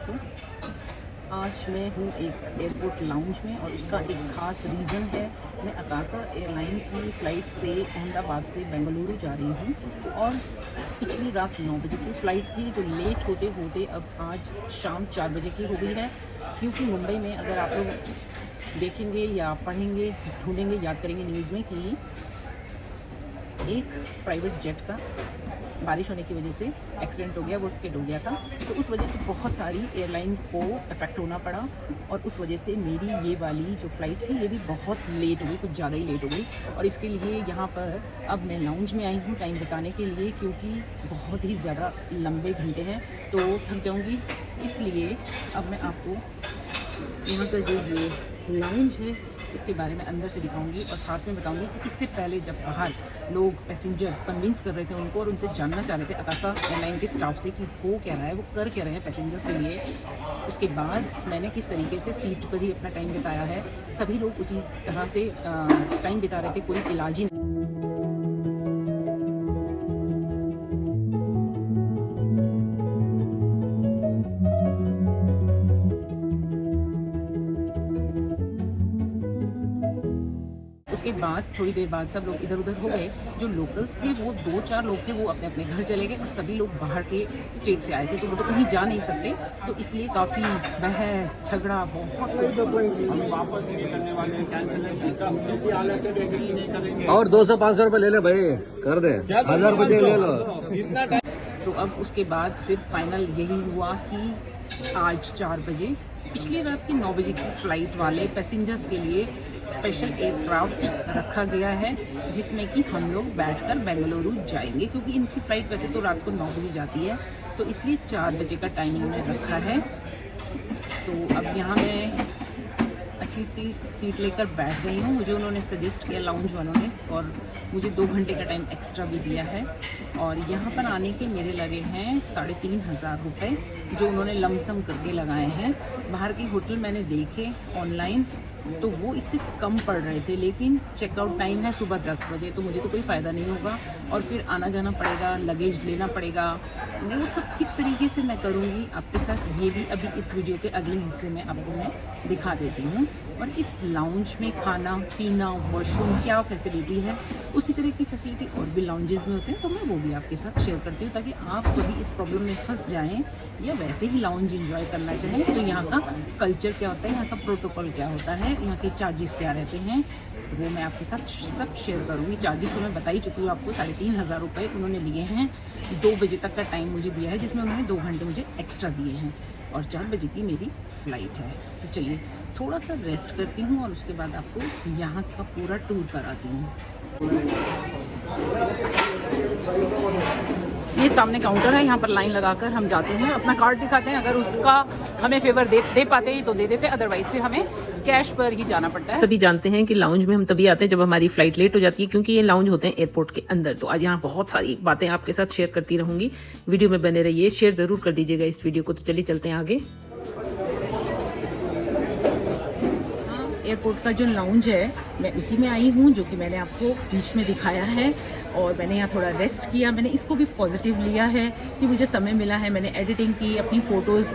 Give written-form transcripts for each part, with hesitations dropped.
दोस्तों, आज मैं हूँ एक एयरपोर्ट लाउंज में और उसका एक ख़ास रीज़न है। मैं अकासा एयरलाइन की फ़्लाइट से अहमदाबाद से बेंगलुरु जा रही हूँ और पिछली रात 9 बजे की फ़्लाइट थी जो लेट होते होते अब आज शाम 4 बजे की हो गई है। क्योंकि मुंबई में अगर आप लोग देखेंगे या पढ़ेंगे, ढूंढेंगे, याद करेंगे न्यूज़ में कि एक प्राइवेट जेट का बारिश होने की वजह से एक्सीडेंट हो गया, वो स्किड हो गया था। तो उस वजह से बहुत सारी एयरलाइन को इफ़ेक्ट होना पड़ा और उस वजह से मेरी ये वाली जो फ़्लाइट थी ये भी बहुत लेट हो गई, कुछ ज़्यादा ही लेट हो गई। और इसके लिए यहाँ पर अब मैं लाउंज में आई हूँ टाइम बिताने के लिए, क्योंकि बहुत ही ज़्यादा लंबे घंटे हैं तो थक जाऊँगी। इसलिए अब मैं आपको यहाँ का जो ये लाउंज है इसके बारे में अंदर से दिखाऊंगी और साथ में बताऊंगी कि इससे पहले जब बाहर लोग पैसेंजर कन्विंस कर रहे थे उनको और उनसे जानना चाह रहे थे अकासा एयरलाइन के स्टाफ से कि हो क्या रहा है, वो कर क्या रहे हैं पैसेंजर्स के लिए, उसके बाद मैंने किस तरीके से सीट पर ही अपना टाइम बिताया है। सभी लोग उसी तरह से टाइम बिता रहे थे, कोई इलाज ही नहीं। उसके बाद थोड़ी देर बाद सब लोग इधर उधर हो गए। जो लोकल्स थे वो 2-4 लोग थे, वो अपने अपने घर चले गए और सभी लोग बाहर के स्टेट से आए थे तो वो तो कहीं जा नहीं सकते। तो इसलिए काफ़ी बहस झगड़ा बहुत और 200-500 रुपये ले ले भाई, कर दे 1000 रुपये ले लो। तो अब उसके बाद फिर फाइनल यही हुआ कि आज 4 बजे पिछली रात की 9 बजे की फ़्लाइट वाले पैसेंजर्स के लिए स्पेशल एयरक्राफ्ट रखा गया है जिसमें कि हम लोग बैठकर बेंगलुरु जाएंगे, क्योंकि इनकी फ़्लाइट वैसे तो रात को 9 बजे जाती है तो इसलिए 4 बजे का टाइमिंग में रखा है। तो अब यहाँ मैं अच्छी सी सीट लेकर बैठ गई हूँ। मुझे उन्होंने सजेस्ट किया लाउंज वालों ने और मुझे 2 घंटे का टाइम एक्स्ट्रा भी दिया है और यहाँ पर आने के मेरे लगे हैं 3500 रुपये जो उन्होंने लमसम करके लगाए हैं। बाहर के होटल मैंने देखे ऑनलाइन तो वो इससे कम पड़ रहे थे, लेकिन चेकआउट टाइम है सुबह 10 बजे तो मुझे तो कोई फ़ायदा नहीं होगा और फिर आना जाना पड़ेगा, लगेज लेना पड़ेगा, वो सब किस तरीके से मैं करूँगी आपके साथ ये भी अभी इस वीडियो के अगले हिस्से में आपको मैं दिखा देती हूँ। और इस लाउंज में खाना पीना, वॉशरूम क्या फैसिलिटी है, उसी तरह की फैसिलिटी और भी लाउंजेस में होते हैं तो मैं वो भी आपके साथ शेयर करती हूँ ताकि आप कभी इस प्रॉब्लम में फंस जाएं या वैसे ही लाउंज एंजॉय करना चाहें तो यहाँ का कल्चर क्या होता है, यहाँ का प्रोटोकॉल क्या होता है, यहाँ के चार्जेस क्या रहते हैं, वो मैं आपके साथ सब शेयर करूँगी। चार्जेस तो मैं बता ही चुकी हूँ आपको, 3500 रुपये उन्होंने लिए हैं। 2 बजे तक का टाइम मुझे दिया है जिसमें उन्होंने 2 घंटे मुझे एक्स्ट्रा दिए हैं और 4 बजे की मेरी फ़्लाइट है। तो चलिए थोड़ा सा रेस्ट करती हूँ और उसके बाद आपको यहाँ का पूरा टूर कराती हूँ। ये सामने काउंटर है, यहाँ पर लाइन लगाकर हम जाते हैं, अपना कार्ड दिखाते हैं, अगर उसका हमें फेवर दे पाते हैं तो दे देते हैं, अदरवाइज फिर हमें कैश पर ही जाना पड़ता है। सभी जानते हैं कि लाउंज में हम तभी आते हैं जब हमारी फ्लाइट लेट हो जाती है, क्योंकि ये लाउंज होते हैं एयरपोर्ट के अंदर। तो आज यहाँ बहुत सारी बातें आपके साथ शेयर करती रहूंगी, वीडियो में बने रहिए, शेयर जरूर कर दीजिएगा इस वीडियो को। तो चलिए चलते हैं आगे। एयरपोर्ट का जो लाउंज है मैं उसी में आई हूँ जो कि मैंने आपको बीच में दिखाया है और मैंने यहाँ थोड़ा रेस्ट किया। मैंने इसको भी पॉजिटिव लिया है कि मुझे समय मिला है, मैंने एडिटिंग की, अपनी फ़ोटोज़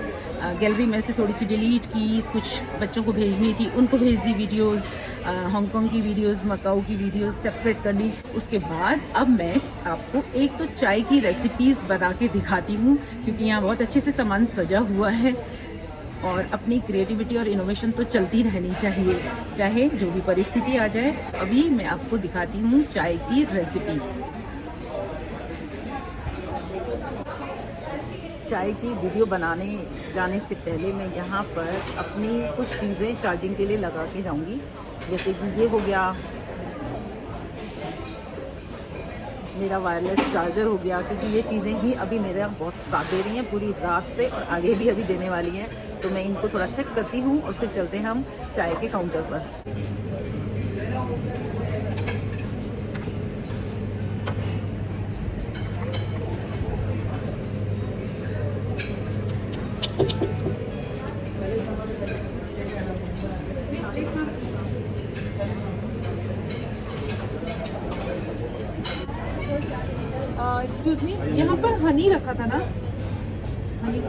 गैलरी में से थोड़ी सी डिलीट की, कुछ बच्चों को भेजनी थी उनको भेज दी वीडियोज़, हांगकांग की वीडियोज़, मकाऊ की वीडियोज़ सेपरेट कर ली। उसके बाद अब मैं आपको एक तो चाय की रेसिपीज़ बना के दिखाती हूँ, क्योंकि यहाँ बहुत अच्छे से सामान सजा हुआ है और अपनी क्रिएटिविटी और इनोवेशन तो चलती रहनी चाहिए चाहे जो भी परिस्थिति आ जाए। अभी मैं आपको दिखाती हूँ चाय की रेसिपी। चाय की वीडियो बनाने जाने से पहले मैं यहाँ पर अपनी कुछ चीज़ें चार्जिंग के लिए लगा के जाऊँगी, जैसे कि ये हो गया मेरा वायरलेस चार्जर हो गया, क्योंकि ये चीज़ें ही अभी मेरा बहुत साथ दे रही हैं पूरी रात से और आगे भी अभी देने वाली हैं। तो मैं इनको थोड़ा सेट करती हूँ और फिर चलते हैं हम चाय के काउंटर पर। एक्सक्यूज मी, यहाँ पर हनी रखा था ना? हनी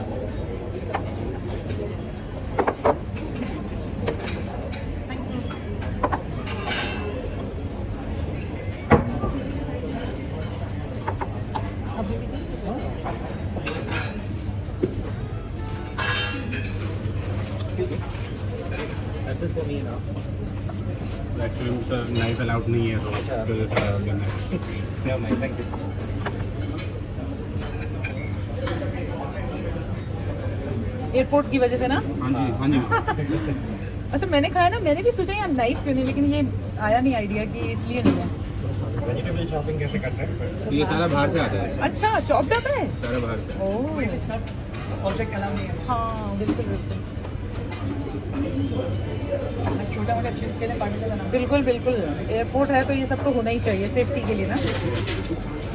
एक्चुअली नाइफ अलाउड नहीं है तो एयरपोर्ट की वजह से ना। हाँ जी हाँ जी। अच्छा मैंने खाया ना, मैंने भी सोचा यार नाइफ क्यों नहीं, लेकिन ये आया नहीं आइडिया कि इसलिए नहीं है। वेजिटेबल शॉपिंग कैसे करते हैं? ये सारा बाहर से आता है। अच्छा चॉप्ड आता है सारा बाहर से। ओह ऑब्जेक्ट अलाउ नहीं है। हाँ बिल्कुल बिल्कुल छोटा मोटा चीज़ के लिए पानी चलाना। बिल्कुल बिल्कुल, एयरपोर्ट है तो ये सब तो होना ही चाहिए सेफ्टी के लिए ना।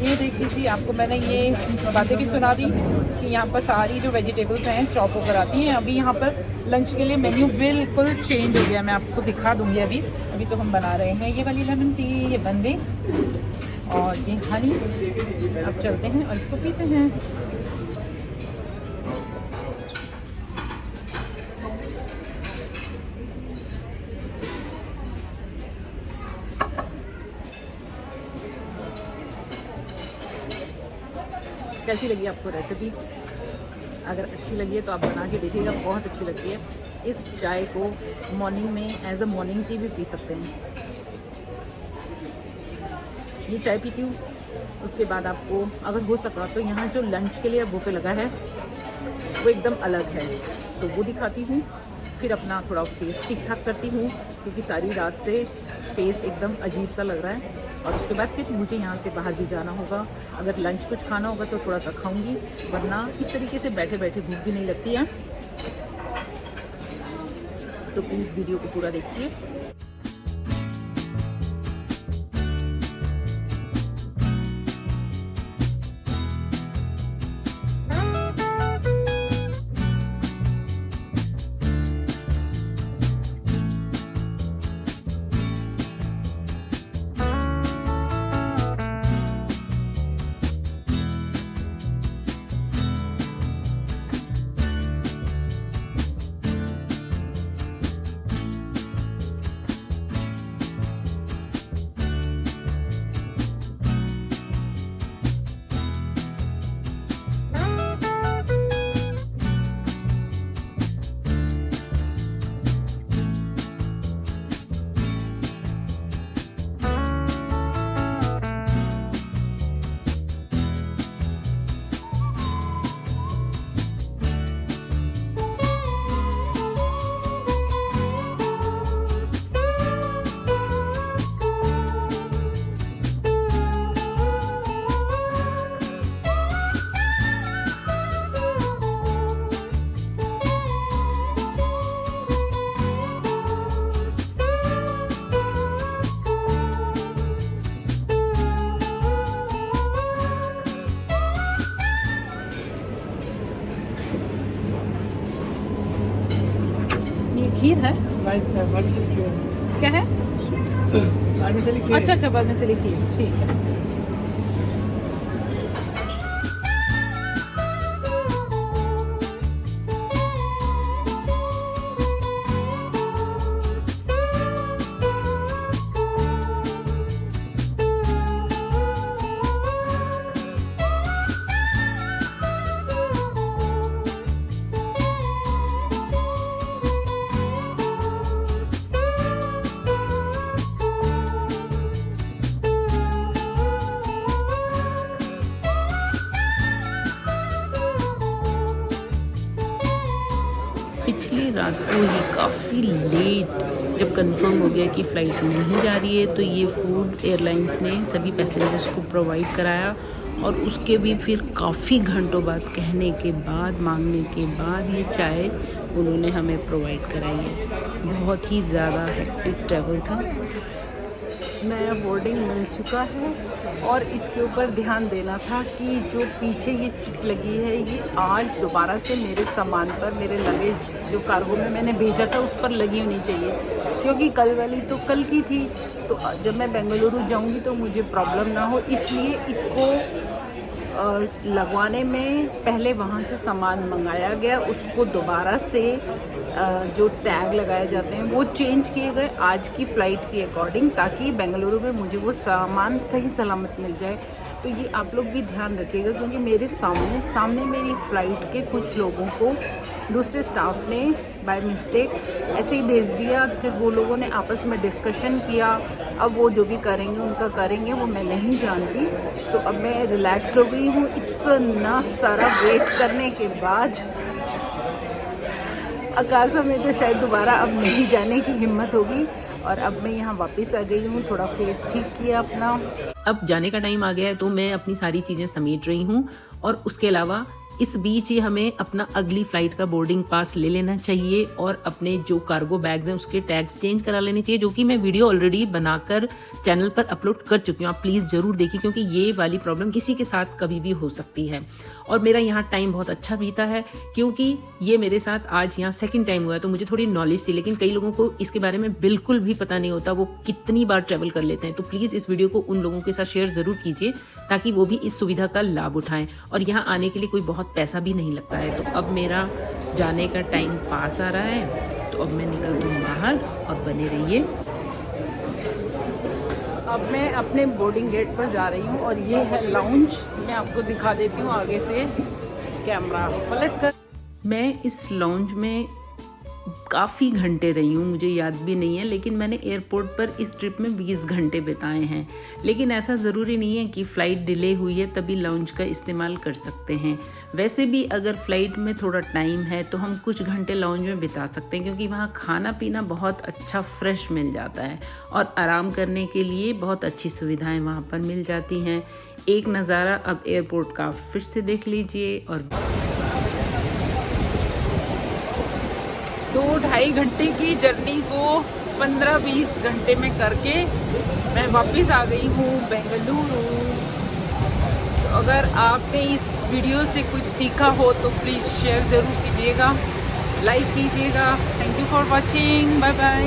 ये देख लीजिए, आपको मैंने ये बातें भी सुना दी कि यहाँ पर सारी जो वेजिटेबल्स हैं चॉप होकर आती हैं। अभी यहाँ पर लंच के लिए मेन्यू बिल्कुल चेंज हो गया, मैं आपको दिखा दूँगी। अभी तो हम बना रहे हैं ये वाली लेमन टी, ये बंदे और ये हनी। अब चलते हैं और इसको पीते हैं। कैसी लगी आपको रेसिपी? अगर अच्छी लगी है तो आप बना के देखिएगा, बहुत अच्छी लगती है। इस चाय को मॉर्निंग में एज अ मॉर्निंग टी भी पी सकते हैं। ये चाय पीती हूँ, उसके बाद आपको अगर हो सका तो यहाँ जो लंच के लिए बुफे लगा है वो एकदम अलग है, तो वो दिखाती हूँ। फिर अपना थोड़ा फेस ठीक ठाक करती हूँ क्योंकि सारी रात से फेस एकदम अजीब सा लग रहा है। और उसके बाद फिर मुझे यहाँ से बाहर भी जाना होगा। अगर लंच कुछ खाना होगा तो थोड़ा सा खाऊंगी, वरना इस तरीके से बैठे बैठे भूख भी नहीं लगती है। तो प्लीज़ वीडियो को पूरा देखिए। खीर है क्या है? अच्छा अच्छा, वर्मिसेली खीर, ठीक है। पिछली रात को ही काफ़ी लेट जब कंफर्म हो गया कि फ़्लाइट नहीं जा रही है, तो ये फूड एयरलाइंस ने सभी पैसेंजर्स को प्रोवाइड कराया। और उसके भी फिर काफ़ी घंटों बाद कहने के बाद, मांगने के बाद ये चाय उन्होंने हमें प्रोवाइड कराई है। बहुत ही ज़्यादा हेक्टिक ट्रैवल था। नया बोर्डिंग मिल चुका है और इसके ऊपर ध्यान देना था कि जो पीछे ये चिट लगी है ये आज दोबारा से मेरे सामान पर, मेरे लगेज जो कार्गो में मैंने भेजा था उस पर लगी होनी चाहिए, क्योंकि कल वाली तो कल की थी। तो जब मैं बेंगलुरु जाऊंगी तो मुझे प्रॉब्लम ना हो, इसलिए इसको लगवाने में पहले वहाँ से सामान मंगाया गया, उसको दोबारा से जो टैग लगाए जाते हैं वो चेंज किए गए आज की फ़्लाइट के अकॉर्डिंग, ताकि बेंगलुरु में मुझे वो सामान सही सलामत मिल जाए। तो ये आप लोग भी ध्यान रखिएगा, क्योंकि मेरे सामने मेरी फ़्लाइट के कुछ लोगों को दूसरे स्टाफ ने बाय मिस्टेक ऐसे ही भेज दिया। फिर वो लोगों ने आपस में डिस्कशन किया, अब वो जो भी करेंगे उनका करेंगे, वो मैं नहीं जानती। तो अब मैं रिलैक्स्ड हो गई हूँ इतना सारा वेट करने के बाद। अकाशा में तो शायद दोबारा अब नहीं जाने की हिम्मत होगी, और अब मैं यहाँ वापस आ गई हूँ, थोड़ा फेस ठीक किया अपना। अब जाने का टाइम आ गया है, तो मैं अपनी सारी चीज़ें समेट रही हूँ। और उसके अलावा इस बीच ही हमें अपना अगली फ़्लाइट का बोर्डिंग पास ले लेना चाहिए, और अपने जो कार्गो बैग्स हैं उसके टैग्स चेंज करा लेने चाहिए, जो कि मैं वीडियो ऑलरेडी बनाकर चैनल पर अपलोड कर चुकी हूँ। आप प्लीज़ ज़रूर देखिए, क्योंकि ये वाली प्रॉब्लम किसी के साथ कभी भी हो सकती है। और मेरा यहाँ टाइम बहुत अच्छा बीता है, क्योंकि ये मेरे साथ आज यहाँ सेकंड टाइम हुआ है, तो मुझे थोड़ी नॉलेज थी। लेकिन कई लोगों को इसके बारे में बिल्कुल भी पता नहीं होता, वो कितनी बार ट्रैवल कर लेते हैं। तो प्लीज़ इस वीडियो को उन लोगों के साथ शेयर ज़रूर कीजिए, ताकि वो भी इस सुविधा का लाभ उठाएं। और यहाँ आने के लिए कोई बहुत पैसा भी नहीं लगता है। तो अब मेरा जाने का टाइम पास आ रहा है, तो अब मैं निकलती हूँ बाहर, और बने रहिए। अब मैं अपने बोर्डिंग गेट पर जा रही हूँ, और ये है लाउंज। मैं आपको दिखा देती हूँ आगे से कैमरा पलट कर। मैं इस लाउंज में काफ़ी घंटे रही हूँ, मुझे याद भी नहीं है, लेकिन मैंने एयरपोर्ट पर इस ट्रिप में 20 घंटे बिताए हैं। लेकिन ऐसा ज़रूरी नहीं है कि फ़्लाइट डिले हुई है तभी लाउंज का इस्तेमाल कर सकते हैं। वैसे भी अगर फ़्लाइट में थोड़ा टाइम है तो हम कुछ घंटे लाउंज में बिता सकते हैं, क्योंकि वहाँ खाना पीना बहुत अच्छा फ्रेश मिल जाता है, और आराम करने के लिए बहुत अच्छी सुविधाएँ वहाँ पर मिल जाती हैं। एक नज़ारा अब एयरपोर्ट का फिर से देख लीजिए। और 2-2.5 घंटे की जर्नी को 15-20 घंटे में करके मैं वापस आ गई हूँ बेंगलुरु। तो अगर आपने इस वीडियो से कुछ सीखा हो तो प्लीज़ शेयर ज़रूर कीजिएगा, लाइक कीजिएगा। Thank you for watching, bye bye.